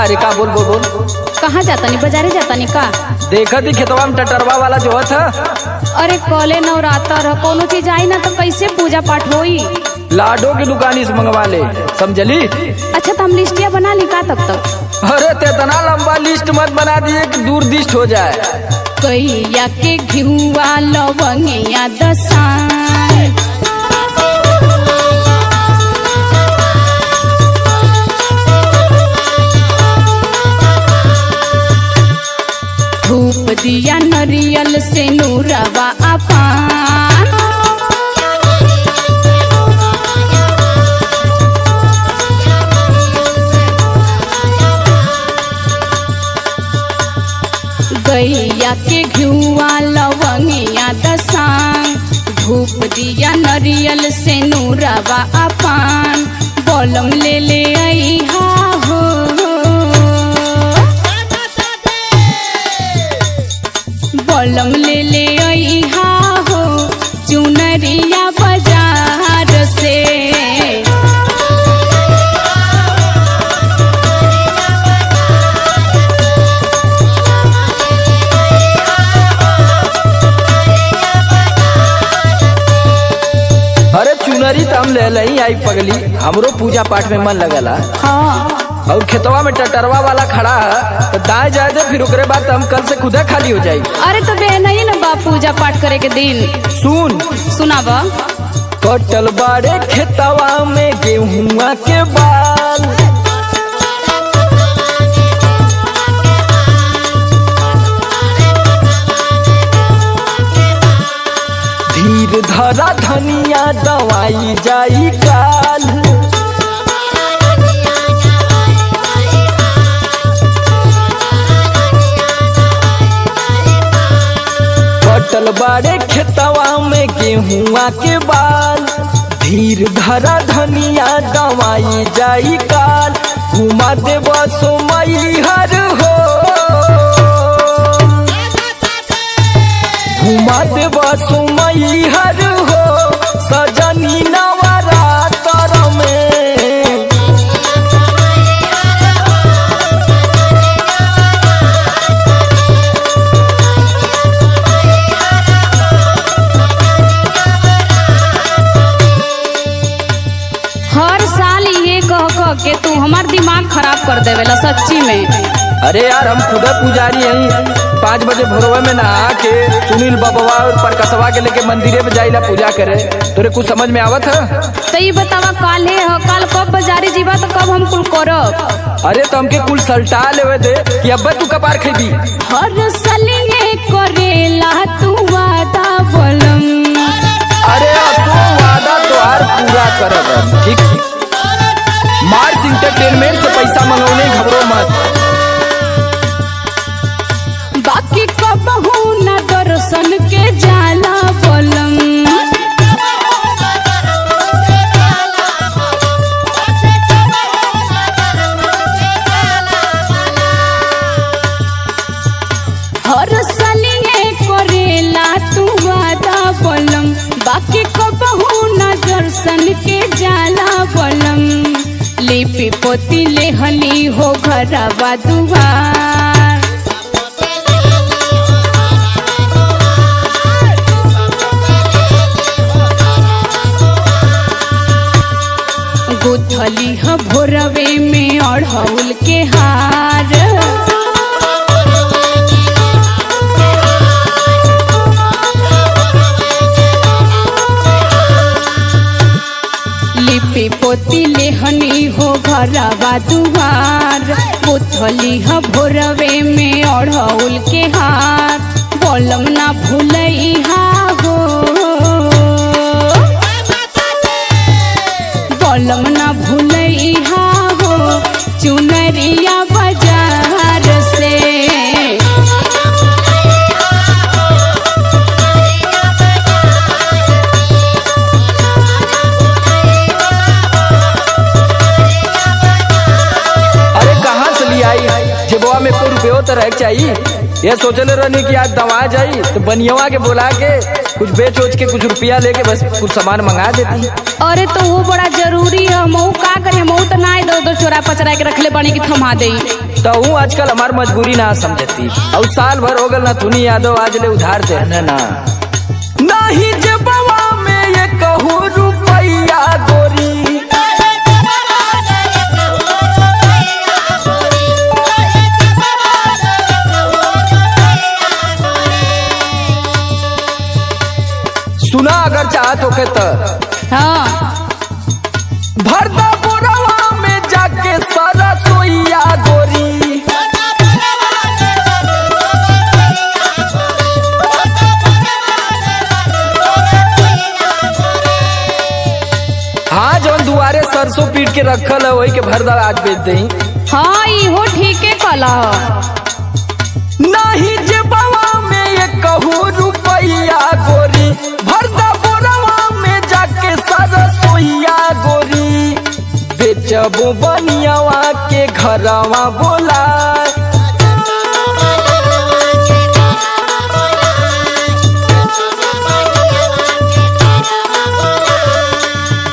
रे का बोल बोल बोल। कहाँ जाता नहीं, बाजारे जाता नहीं का? देखा थी खेतवा में टटरवा वाला जो था। अरे कले नवरात्र है, कोनो चीज आई ना तो कैसे पूजा पाठ होई? लाडो की दुकानी से मंगवा ले, समझली? अच्छा तो हम लिस्टिया बना ली का तब तक? अरे तेतना लंबा लिस्ट मत बना दिए कि दूर दिष्ट हो जाए। कैया के घिउआ लवंगिया दसान, धूप दिया नरियल से नूरवा अपान, गैया के घिउआ लवंगिया दसान, धूप दिया नरियल से नूरवा अपान, बलम ले ले अइहा हो, बलम ले ले अइहा हो, चुनरिया बाजार से। अरे चुनरी तो हम ले लही आई पगली, हमरो पूजा पाठ में मन लगला। हाँ और खेतवा में टटरवा वाला खड़ा है तो दाएं जाए दे, फिर ओकरे बाद हम कल से खुदा खाली हो जाई। अरे तो बे नहीं ना बा पूजा पाठ करे के दिन। सुन सुनावा। कटल बाड़े खेतवा में गेहुआ के बाल, धीर धरा धनिया दवाई जाई काल, कटल बाड़े खेतवा में गेहुआ के बाल, धीर धरा धनिया दवाई जाई काल, घुमा दे बसो मई हर हो, घुमा दे बसो मई हर हो, सजनी नवरात्र में। हर साल ये कह कह के तू हमार दिमाग खराब कर देवेला सच्ची में। अरे यार हम खुदा पुजारी हैं, 5 बजे भोरवा में नहा के सुनील बबवा और परकसवा के लेके मंदिरे में जाइला पूजा करे। तोरे कुछ समझ में आवत है? तो ये बतावा काल है काल कब बाजारे जीवा तो कब हम कुल करब? अरे तो हमके कुल सल्टा लेवे दे कि अब तू कपार खेदी। हर साल ये करेला तू वादा बोलम, अरे असो वादा तो हर पूरा करब। ठीक ठीक, मार्स इंटरटेनमेंट से पैसा मंगौने घबरो मत। बाकी कबहू न दर्शन के जाला बोलम, हर साल ये करेला तू वादा बोलम, बाकी कबहू न दर्शन के जाला बोलम, लिपि पोती ले हली हो घरवा दुआर, गुथली ह भोरवे में अढ़ौल के हार, लिपि पोती लेहनी हो घरवा दुआर, गुथली ह भोरवे में अढ़ौल के हार, बोलम ना भूलइहा हो, बोलम ना भूलइहा हो, चुनरिया बाजार से। अरे कहाँ से ले आई? जेबवा में को रुपयो तो रह चाहिए। ये सोचले रहनी कि आज दवा जाई तो बनियवा के बुला के कुछ बेच उच के कुछ रुपया लेके बस कुछ सामान मंगा देती। अरे तो वो बड़ा जरूरी है, मऊ का करे, मऊ तो ना इधर उधर चोरा पचरा के रखले बनी की थमा दे। तो हूँ आजकल हमार मजबूरी ना समझती और साल भर हो गल ना तुनी यादव आज ले उधार दे ना नहीं जे बवा में ये कहूँ रुपया गोरी सुना अगर चाहत हो के तो हाँ भरदा बोरवा में जाके सारा सोइया गोरी हाँ जौन दुआरे सरसों पीट के रखल है वही के भरदा आज बेच दे। हाँ इहो ठीके कला नहीं जे बवा में ये कहूँ रुपया गोरी भरदा बोरवा में जाके सारा सोइया गोरी बेचबो बनियावा के घरवा बोला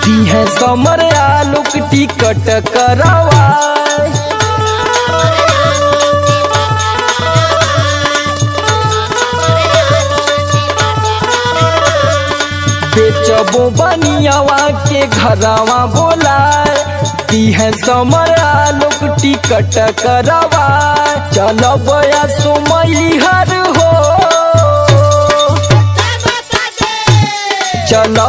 दी है समर आलू की टिकट करवा बेचबो बनियावा के घरवा बोला दी है समर आलोक टिकट करवा चलो बया सोमई हर हो चलो